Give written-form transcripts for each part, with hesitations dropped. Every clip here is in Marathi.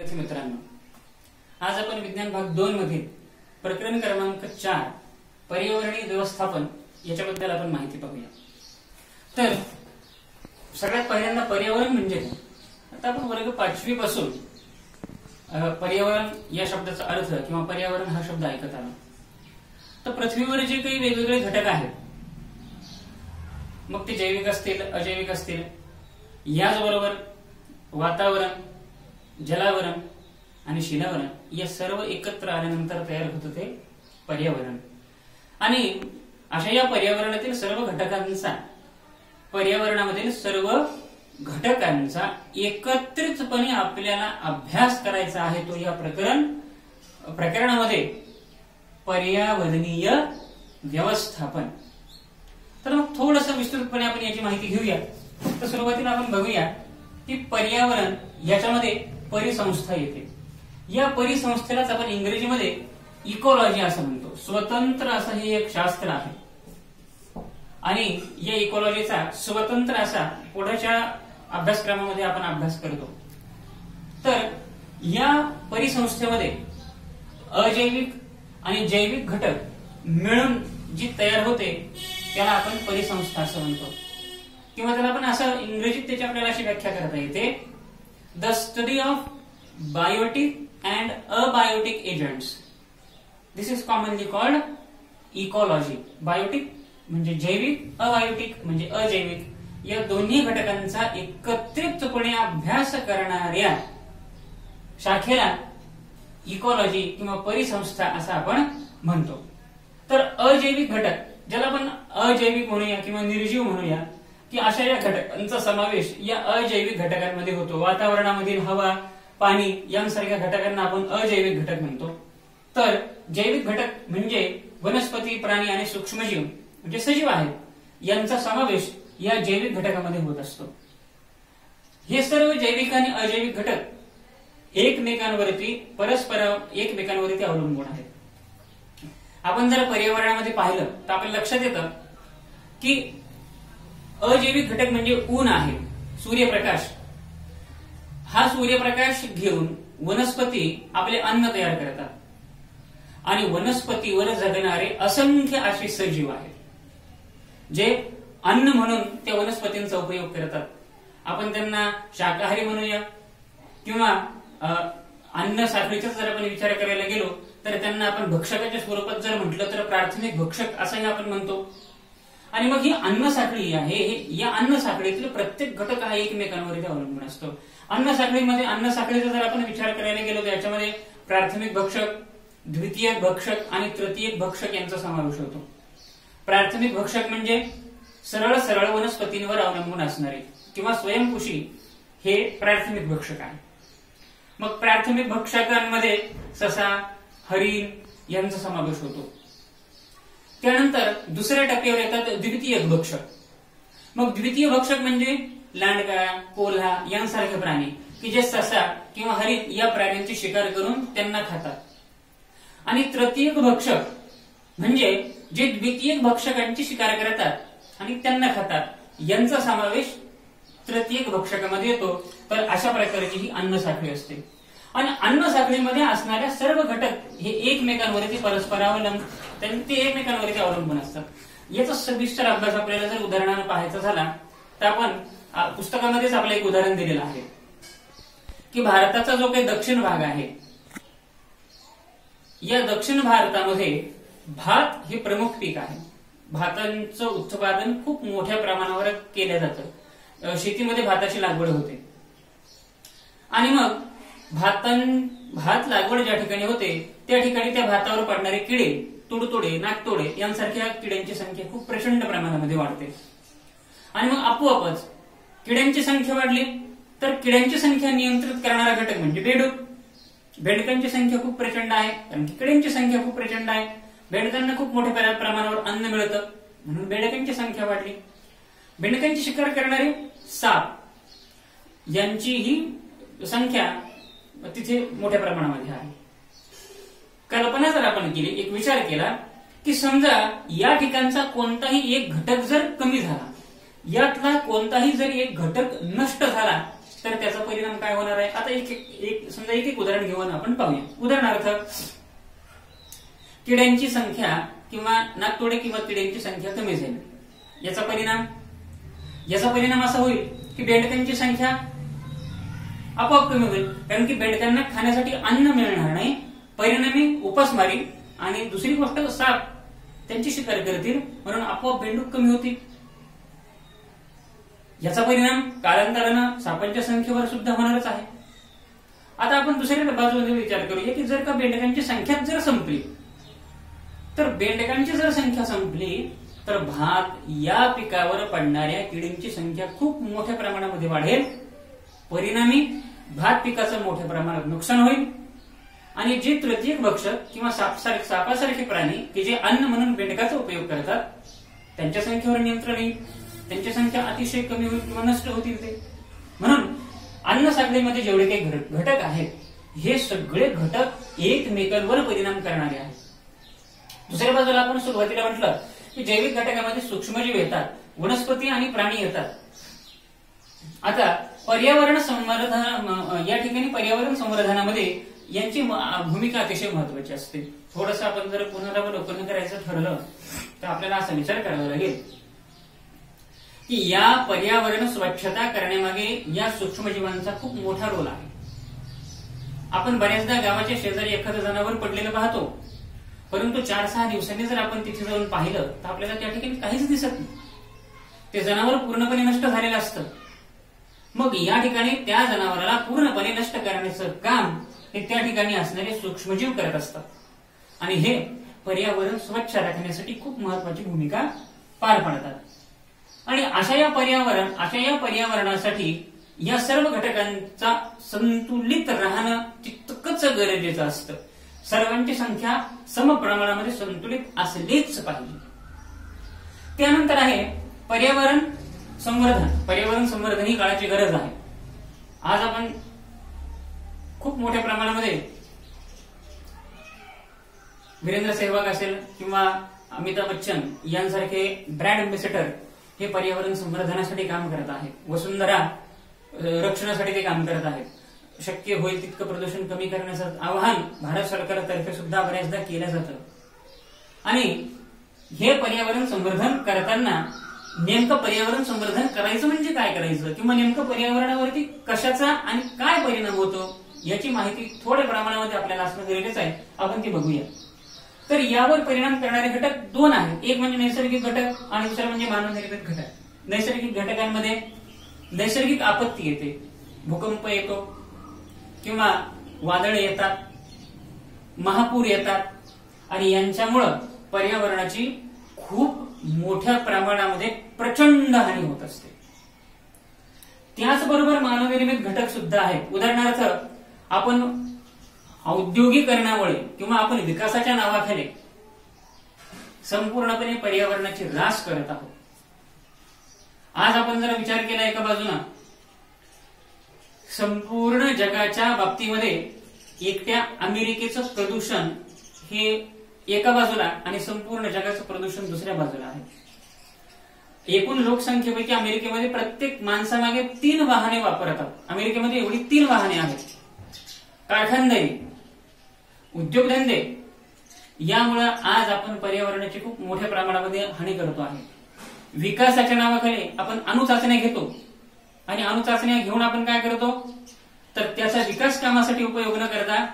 मित्रांनो, आज आपण विज्ञान भाग 2 मधील प्रकरण क्रमांक 4 पर्यावरणीय व्यवस्थापन याच्याबद्दल आपण माहिती पाहूया. तर सगळ्यात पहिल्यांदा पर्यावरण म्हणजे काय? आता आपण वर्ग 5वी पासून पर्यावरण या शब्दाचा अर्थ किंवा पर्यावरण हा शब्द ऐकत आलो. तर पृथ्वीवर जे काही वेगवेगळे घटक आहेत, मग ते जैविक असतील, अजैविक असतील, याचबरोबर वातावरण, जलावरण आणि शिलावरण या सर्व एकत्र आल्यानंतर तयार होतं ते पर्यावरण. आणि अशा या पर्यावरणातील सर्व घटकांचा, पर्यावरणामधील सर्व घटकांचा एकत्रितपणे आपल्याला अभ्यास करायचा आहे. तो या प्रकरणामध्ये पर्यावरणीय व्यवस्थापन. तर मग थोडंसं विस्तृतपणे आपण याची माहिती घेऊया. तर सुरुवातीला आपण बघूया की पर्यावरण याच्यामध्ये परिसंस्था येते. या परिसंस्थेलाच आपण इंग्रजीमध्ये इकॉलॉजी असं म्हणतो. स्वतंत्र असं हे एक शास्त्र आहे आणि या इकॉलॉजीचा स्वतंत्र असा पुढच्या अभ्यासक्रमामध्ये आपण अभ्यास करतो. तर या परिसंस्थेमध्ये अजैविक आणि जैविक घटक मिळून जी तयार होते त्याला आपण परिसंस्था असं म्हणतो. किंवा त्याला आपण असं इंग्रजीत त्याची आपल्याला अशी व्याख्या करता येते, the study of biotic and abiotic agents. This is commonly called ecology. Biotic म्हणजे जैविक, अबायोटिक म्हणजे अजैविक, या दोन्ही घटकांचा एकत्रितपणे अभ्यास करणाऱ्या शाखेला इकॉलॉजी किंवा परिसंस्था असं आपण म्हणतो. तर अजैविक घटक, ज्याला आपण अजैविक म्हणूया किंवा निर्जीव म्हणूया, की अशा या घटकांचा समावेश या अजैविक घटकांमध्ये होतो. वातावरणामधील हवा, पाणी यांसारख्या घटकांना आपण अजैविक घटक म्हणतो. तर जैविक घटक म्हणजे वनस्पती, प्राणी आणि सूक्ष्मजीव म्हणजे सजीव आहेत, यांचा समावेश या जैविक घटकामध्ये होत असतो. हे सर्व जैविक आणि अजैविक घटक एकमेकांवरती अवलंबून आहेत. आपण जर पर्यावरणामध्ये पाहिलं तर आपल्या लक्षात येतं की अजैविक घटक म्हणजे ऊन आहे, सूर्यप्रकाश. हा सूर्यप्रकाश घेऊन वनस्पती आपले अन्न तयार करतात आणि वनस्पतीवर जगणारे असंख्य असे सजीव आहेत जे अन्न म्हणून त्या वनस्पतींचा उपयोग करतात. आपण त्यांना शाकाहारी म्हणूया किंवा अन्न साखळीचा जर आपण विचार करायला गेलो तर त्यांना आपण भक्षकाच्या स्वरूपात जर म्हटलं तर प्राथमिक भक्षक असंही आपण म्हणतो. आणि मग ही अन्न साखळी आहे, या अन्न साखळीतील प्रत्येक घटक हा एकमेकांवरती अवलंबून असतो. अन्न साखळीचा जर आपण विचार करायला गेलो तर याच्यामध्ये प्राथमिक भक्षक, द्वितीयक भक्षक आणि तृतीयक भक्षक यांचा समावेश होतो. प्राथमिक भक्षक म्हणजे सरळ वनस्पतींवर अवलंबून असणारे किंवा स्वयंपोषी, हे प्राथमिक भक्षक आहे. मग प्राथमिक भक्षकांमध्ये ससा, हरिण यांचा समावेश होतो. त्यानंतर दुसऱ्या टप्प्यावर येतात द्वितीयक भक्षक. मग द्वितीय भक्षक म्हणजे लांडगा, कोल्हा यांसारखे प्राणी की जे ससा किंवा हरिण या प्राण्यांची शिकार करून त्यांना खातात. आणि तृतीयक भक्षक म्हणजे जे द्वितीयक भक्षकांची शिकार करतात आणि त्यांना खातात, यांचा समावेश तृतीयक भक्षकामध्ये येतो. तर अशा प्रकारची ही अन्न साखळी असते. आणि अन्न साखळीमध्ये असणाऱ्या सर्व घटक हे एकमेकांवरती एकमेकांवरती अवलंबून असतात. याचा सविस्तर अभ्यास आपल्याला जर उदाहरणाने पाहायचा झाला तर आपण पुस्तकामध्येच आपलं एक उदाहरण दिलेलं आहे की भारताचा जो काही दक्षिण भाग आहे, या दक्षिण भारतामध्ये भात हे प्रमुख पीक आहे. भातांचं उत्पादन खूप मोठ्या प्रमाणावर केलं जातं. शेतीमध्ये भाताची लागवड होते. आणि मग भात लागवड ज्या ठिकाणी होते त्या ठिकाणी त्या भातावर पडणारे किडे, तुडतुडे, नाकतोडे यांसारख्या किड्यांची संख्या खूप प्रचंड प्रमाणामध्ये वाढते. आणि मग आपोआपच किड्यांची संख्या वाढली तर किड्यांची संख्या नियंत्रित करणारा घटक म्हणजे बेडूक. बेडकांची संख्या खूप प्रचंड आहे कारण की किड्यांची संख्या खूप प्रचंड आहे. बेडकांना खूप मोठ्या प्रमाणावर अन्न मिळतं म्हणून बेडकांची संख्या वाढली. बेडकांची शिकार करणारे साप यांची ही संख्या तिथे मोठ्या प्रमाणामध्ये आहे. कल्पना जर आपण केली, एक विचार केला की समजा या ठिकाणचा कोणताही एक घटक जर कमी झाला, यातला कोणताही जर एक घटक नष्ट झाला तर त्याचा परिणाम काय होणार आहे? आता समजा एक उदाहरण घेऊन आपण पाहूया. उदाहरणार्थ, किड्यांची संख्या किंवा नाकतोडे किंवा किड्यांची संख्या कमी झाली. याचा परिणाम असा होईल की बेडकांची संख्या आपोआप कमी होईल, कारण की बेडकांना खाण्यासाठी अन्न मिळणार नाही, परिणामी उपासमारी आणि दुसरी गोष्ट साप त्यांची शिकार करतील, म्हणून आपोआप बेंडूक कमी होतील. याचा परिणाम कालांतरानं सापांच्या संख्येवर सुद्धा होणारच आहे. आता आपण दुसऱ्या बाजूने विचार करूया की जर का बेंडकांची संख्या जर संपली, तर बेंडकांची जर संख्या संपली तर भात या पिकावर पडणाऱ्या किडींची संख्या खूप मोठ्या प्रमाणामध्ये वाढेल, परिणामी भात पिकाचं मोठ्या प्रमाणात नुकसान होईल आणि जे तृतीयक भक्षक किंवा सापासारखे प्राणी की जे अन्न म्हणून बेंडकाचा उपयोग करतात त्यांच्या संख्येवर नियंत्रण येईल, त्यांची संख्या अतिशय कमी होईल किंवा नष्ट होतील ते. म्हणून अन्न साखळीमध्ये जेवढे काही घटक आहेत हे सगळे घटक एकमेकांवर परिणाम करणारे आहेत. दुसऱ्या बाजूला आपण सुरुवातीला म्हटलं की जैविक घटकामध्ये सूक्ष्मजीव येतात, वनस्पती आणि प्राणी येतात. आता पर्यावरण संवर्धन, या ठिकाणी पर्यावरण संवर्धनामध्ये यांची भूमिका अतिशय महत्वाची असते. थोडंसं आपण जर पुनरावलोकन करायचं ठरलं तर आपल्याला असा विचार करावा लागेल की या पर्यावरण स्वच्छता करण्यामागे या सूक्ष्मजीवांचा खूप मोठा रोल आहे. आपण बऱ्याचदा गावाच्या शेजारी एखादं जनावर पडलेलं पाहतो, परंतु 4-6 दिवसांनी जर आपण तिथे जाऊन पाहिलं तर आपल्याला त्या ठिकाणी काहीच दिसत नाही. ते जनावर पूर्णपणे नष्ट झालेलं असतं. मग या ठिकाणी त्या जनावराला पूर्णपणे नष्ट करण्याचं काम हे त्या ठिकाणी असणारे सूक्ष्मजीव करत असतात आणि हे पर्यावरण स्वच्छ राखण्यासाठी खूप महत्वाची भूमिका पार पाडतात. आणि अशा या पर्यावरणासाठी या सर्व घटकांचा संतुलित राहणं तितकंच गरजेचं असतं. सर्वांची संख्या समप्रमाणामध्ये संतुलित असलीच पाहिजे. त्यानंतर आहे पर्यावरण संवर्धन. पर्यावरण संवर्धन ही काळाची गरज आहे. आज आपण खूप मोठ्या प्रमाणामध्ये वीरेंद्र सहवाग असेल किंवा अमिताभ बच्चन यांसारखे ब्रँड अँबॅसेडर हे पर्यावरण संवर्धनासाठी काम करत आहेत. वसुंधरा रक्षणासाठी ते काम करत आहेत. शक्य होईल तितकं प्रदूषण कमी करण्याचं आवाहन भारत सरकारतर्फे सुद्धा बऱ्याचदा केलं जातं. आणि हे पर्यावरण संवर्धन करताना नेमकं पर्यावरण संवर्धन करायचं म्हणजे काय करायचं किंवा नेमकं पर्यावरणावरती कशाचा आणि काय परिणाम होतो याची माहिती थोड्या प्रमाणामध्ये आपल्याला असणं गरजेचं आहे. आपण ती बघूया. तर यावर परिणाम करणारे घटक 2 आहेत. एक म्हणजे नैसर्गिक घटक आणि दुसरा म्हणजे मानवनिर्मित घटक. नैसर्गिक घटकांमध्ये नैसर्गिक आपत्ती येते, भूकंप येतो किंवा वादळे येतात, महापूर येतात आणि यांच्यामुळं पर्यावरणाची खूप मोठ्या प्रमाणामध्ये प्रचंड हानी होत असते. त्याचबरोबर मानवनिर्मित घटक सुद्धा आहेत. उदाहरणार्थ, आपण औद्योगिकरणामुळे किंवा आपण विकासाच्या नावाखाली संपूर्णपणे पर्यावरणाची रास करत आहोत. आज आपण जर विचार केला एका बाजूला संपूर्ण जगाच्या बाबतीमध्ये एकट्या अमेरिकेचं प्रदूषण हे एका बाजूला आणि संपूर्ण जगाचं प्रदूषण दुसऱ्या बाजूला आहे. एकूण लोकसंख्येपैकी अमेरिकेमध्ये प्रत्येक माणसामागे 3 वाहने वापरतात. अमेरिकेमध्ये एवढी 3 वाहने आहेत. कारखानदारी, उद्योगधंदे यामुळे आज आपण पर्यावरणाची खूप मोठ्या प्रमाणामध्ये हानी करतो आहे. विकासाच्या नावाखाली आपण अणुचाचण्या घेतो आणि अणुचाचण्या घेऊन आपण काय करतो तर त्याचा विकास कामासाठी उपयोग न करता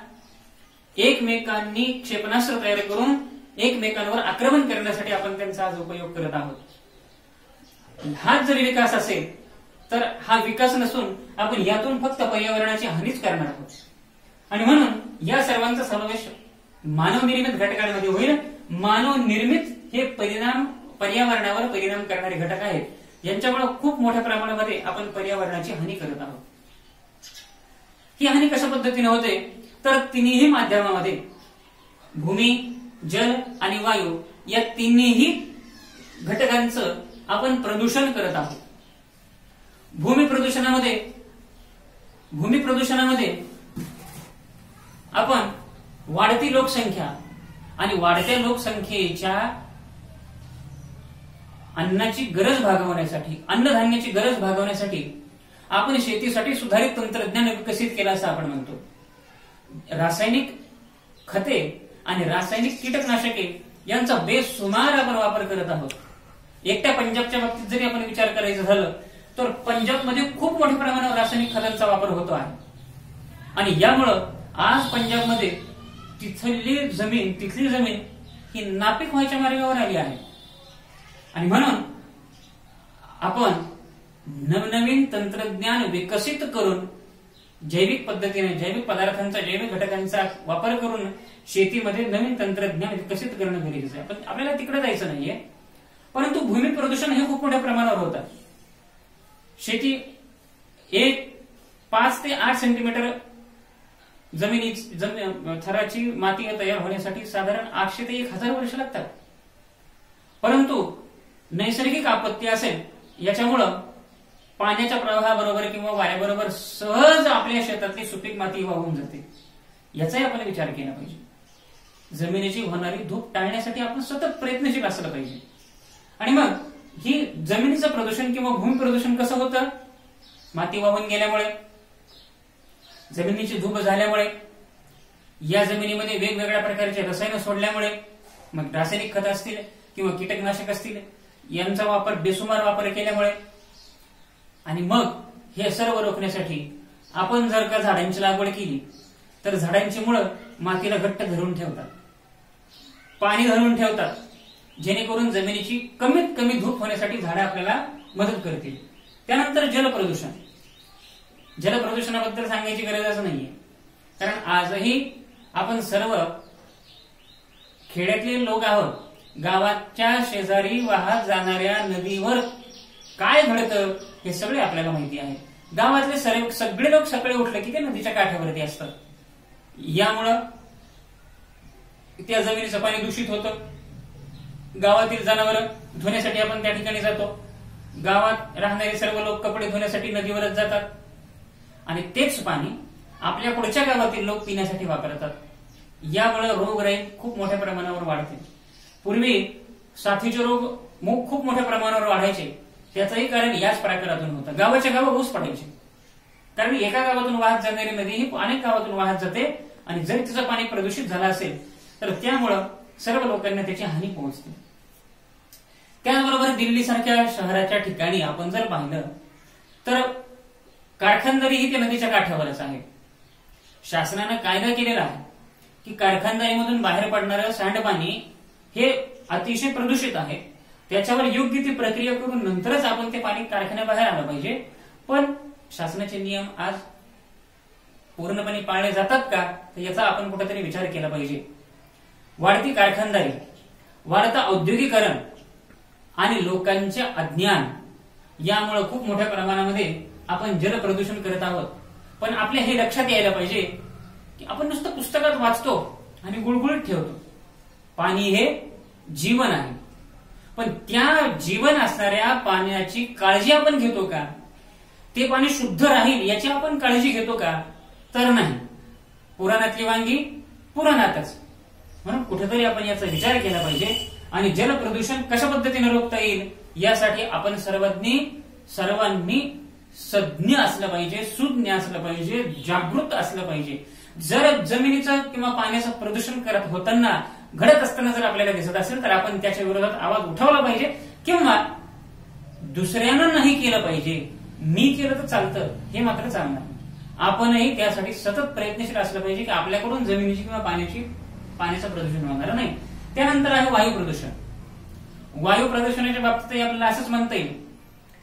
एकमेकांनी क्षेपणास्त्र तयार करून एकमेकांवर आक्रमण करण्यासाठी आपण त्यांचा आज उपयोग करत आहोत. हाच जर विकास असेल तर हा विकास नसून आपण यातून फक्त पर्यावरणाची हानीच करणार आहोत. आणि म्हणून या सर्वांचा समावेश मानवनिर्मित घटकांमध्ये होईल. मानवनिर्मित हे पर्यावरणावर परिणाम करणारे घटक आहेत. यांच्यामुळे खूप मोठ्या प्रमाणामध्ये आपण पर्यावरणाची हानी करत आहोत. ही हानी कशा पद्धतीने होते तर तिन्ही माध्यमामध्ये भूमी, जल आणि वायू या तिन्ही घटकांचं आपण प्रदूषण करत आहोत. भूमी प्रदूषणामध्ये आपण वाढती लोकसंख्या आणि वाढत्या लोकसंख्येच्या अन्नाची गरज भागवण्यासाठी, अन्नधान्याची गरज भागवण्यासाठी आपण शेतीसाठी सुधारित तंत्रज्ञान विकसित केलं असं आपण म्हणतो. रासायनिक खते आणि रासायनिक कीटकनाशके यांचा बेसुमार आपण वापर करत आहोत. एकट्या पंजाबच्या बाबतीत जरी आपण विचार करायचं झालं तर पंजाबमध्ये खूप मोठ्या प्रमाणावर रासायनिक खतांचा वापर होतो आहे. आणि यामुळं आज पंजाबमध्ये तिथली जमीन ही नापीक व्हायच्या मार्गावर आली आहे. आणि म्हणून आपण नवनवीन तंत्रज्ञान विकसित करून जैविक पद्धतीने जैविक पदार्थांचा जैविक घटकांचा वापर करून शेतीमध्ये नवीन तंत्रज्ञान विकसित करणं गरजेचं आहे. पण आपल्याला तिकडे जायचं नाहीये. परंतु भूमी प्रदूषण हे खूप मोठ्या प्रमाणावर होतं. शेती 5 ते 8 सेंटीमीटर थराची माती तयार होण्यासाठी साधारण 800 ते 1000 वर्ष लागतात. परंतु नैसर्गिक आपत्ती असेल याच्यामुळं पाण्याच्या प्रवाहाबरोबर किंवा वाऱ्याबरोबर सहज आपल्या शेतातली सुपीक माती वाहून जाते. याचाही आपण विचार केला पाहिजे. जमिनीची होणारी धूप टाळण्यासाठी आपण सतत प्रयत्नशील असलं पाहिजे. आणि मग ही जमिनीचं प्रदूषण किंवा भूमी प्रदूषण कसं होतं? माती वाहून गेल्यामुळे, जमिनीची धूप झाल्यामुळे, या जमिनीमध्ये वेगवेगळ्या प्रकारचे रसायनं सोडल्यामुळे, मग रासायनिक खत असतील किंवा कीटकनाशक असतील यांचा वापर बेसुमार वापर केल्यामुळे. आणि मग हे सर्व रोखण्यासाठी आपण जर का झाडांची लागवड केली तर झाडांची मुळं मातीला घट्ट धरून ठेवतात, पाणी धरून ठेवतात, जेणेकरून जमिनीची कमीत कमी धूप होण्यासाठी झाडं आपल्याला मदत करतील. त्यानंतर जलप्रदूषणाबद्दल सांगायची गरजच नाहीये. कारण आजही आपण सर्व खेड्यातले लोक आहोत. गावाच्या शेजारी वाहत जाणाऱ्या नदीवर काय घडतं हे सगळे आपल्याला माहिती आहे. गावातले सगळे लोक सकाळी उठले की ते नदीच्या काठावरती असतात. यामुळं त्या जमिनीचं पाणी दूषित होतं. गावातील जनावरं धुण्यासाठी आपण त्या ठिकाणी जातो. गावात राहणारे सर्व लोक कपडे धुण्यासाठी नदीवरच जातात. आणि तेच पाणी आपल्या पुढच्या गावातील लोक पिण्यासाठी वापरतात. यामुळे रोगराई खूप मोठ्या प्रमाणावर वाढते. पूर्वी साथीचे रोग खूप मोठ्या प्रमाणावर वाढायचे. त्याचंही कारण याच प्रकारातून होतं. गावाच्या गाव ऊस पडायचे. कारण एका गावातून वाहत जाणारी नदी ही अनेक गावातून वाहत जाते. आणि जर तिचं पाणी प्रदूषित झालं असेल तर त्यामुळं सर्व लोकांना त्याची हानी पोहोचते. त्याचबरोबर दिल्ली सारख्या शहराच्या ठिकाणी आपण जर पाहिलं तर कारखानदारी ही त्या नदीच्या काठावरच आहे. शासनानं कायदा केलेला आहे की कारखानदारीमधून बाहेर पडणारं सांडपाणी हे अतिशय प्रदूषित आहे. त्याच्यावर योग्य ती प्रक्रिया करून नंतरच आपण ते पाणी कारखान्याबाहेर आलं पाहिजे. पण शासनाचे नियम आज पूर्णपणे पाळले जातात का तर याचा आपण कुठेतरी विचार केला पाहिजे. वाढती कारखानदारी, वाढतं औद्योगिकरण आणि लोकांचे अज्ञान यामुळे खूप मोठ्या प्रमाणामध्ये आपण जलप्रदूषण करत आहोत. पण आपल्या हे लक्षात यायला पाहिजे की आपण नुसतं पुस्तकात वाचतो आणि गुळगुळीत ठेवतो. पाणी हे जीवन आहे. पण त्या जीवन असणाऱ्या पाण्याची काळजी आपण घेतो का? ते पाणी शुद्ध राहील याची आपण काळजी घेतो का? तर नाही. पुराणातली वांगी पुराणातच. म्हणून कुठेतरी आपण याचा विचार केला पाहिजे. आणि जलप्रदूषण कशा पद्धतीने रोखता येईल यासाठी आपण सर्वांनी सज्ञ असलं पाहिजे, सुज्ञ असलं पाहिजे, जागृत असलं पाहिजे. जर जमिनीचं किंवा पाण्याचं प्रदूषण करत होताना घडत असताना जर आपल्याला दिसत असेल तर आपण त्याच्या विरोधात आवाज उठवला पाहिजे किंवा दुसऱ्यानं नाही केलं पाहिजे. मी केलं तर चालतं हे मात्र चालणार. आपणही त्यासाठी सतत प्रयत्नशील असलं पाहिजे की आपल्याकडून जमिनीची किंवा पाण्याचं प्रदूषण होणार नाही. त्यानंतर आहे वायू प्रदूषण. वायू प्रदूषणाच्या बाबतीत आपल्याला असंच म्हणता येईल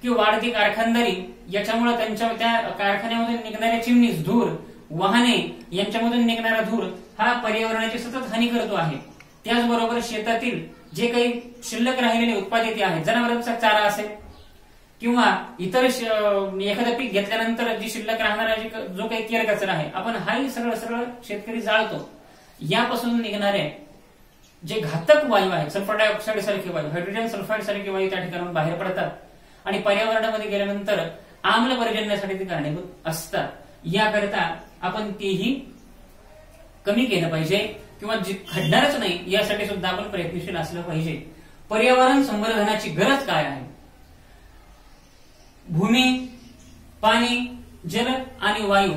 की वाढती कारखानदारी याच्यामुळे त्या कारखान्यामधून निघणाऱ्या चिमणीज, धूर, वाहने यांच्यामधून निघणारा धूर हा पर्यावरणाची सतत हानी करतो आहे. त्याचबरोबर शेतातील जे काही शिल्लक राहिलेले उत्पादित आहेत, जनावरांचा चारा असेल किंवा इतर एखादं पीक घेतल्यानंतर जी शिल्लक राहणारा जो काही केर कचरा आहे आपण हाही सरळ शेतकरी जाळतो. यापासून निघणारे जे घातक वायू आहेत, सल्फर डायऑक्साईड सारखे वायू, हायड्रोजन सल्फाईड सारखे वायू त्या ठिकाणाहून बाहेर पडतात आणि पर्यावरणामध्ये गेल्यानंतर आम्ल पर्जन्यासाठी ते कारणीभूत असतात. याकरिता आपण तेही कमी केलं पाहिजे किंवा घडणारच नाही यासाठी सुद्धा आपण प्रयत्नशील असलं पाहिजे. पर्यावरण संवर्धनाची गरज काय आहे? भूमी पाणी, जल आणि वायू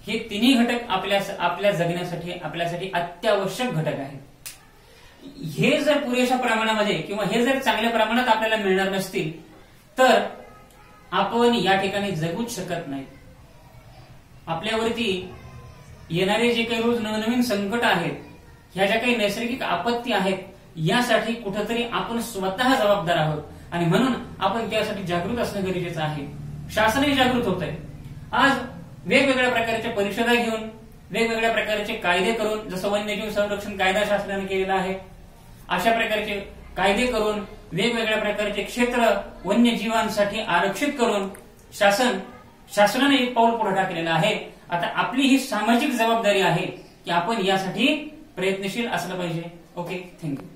हे तिन्ही घटक आपल्या जगण्यासाठी आपल्यासाठी अत्यावश्यक घटक आहेत. हे जर पुरेशा प्रमाणामध्ये किंवा हे जर चांगल्या प्रमाणात आपल्याला मिळणार नसतील तर आपण या ठिकाणी जगूच शकत नाही. आपल्यावरती येणारे जे काही रोज नवनवीन संकट आहेत, ह्या ज्या काही नैसर्गिक आपत्ती आहेत, यासाठी कुठेतरी आपण स्वतः जबाबदार आहोत आणि म्हणून आपण त्यासाठी जागृत असणं गरजेचं आहे. शासनही जागृत होत आहे. आज वेगवेगळ्या प्रकारच्या परिषदा घेऊन, वेगवेगळ्या प्रकारचे कायदे करून, जसं वन्यजीव संरक्षण कायदा शासनाने केलेला आहे, अशा प्रकारचे कायदे करून वेगवेगळ्या प्रकारचे क्षेत्र वन्यजीवांसाठी आरक्षित करून शासनाने एक पाऊल पुढे टाकलेलं आहे. आता आपली ही सामाजिक जबाबदारी आहे की आपण यासाठी प्रयत्नशील असलं पाहिजे. Okay, thank you.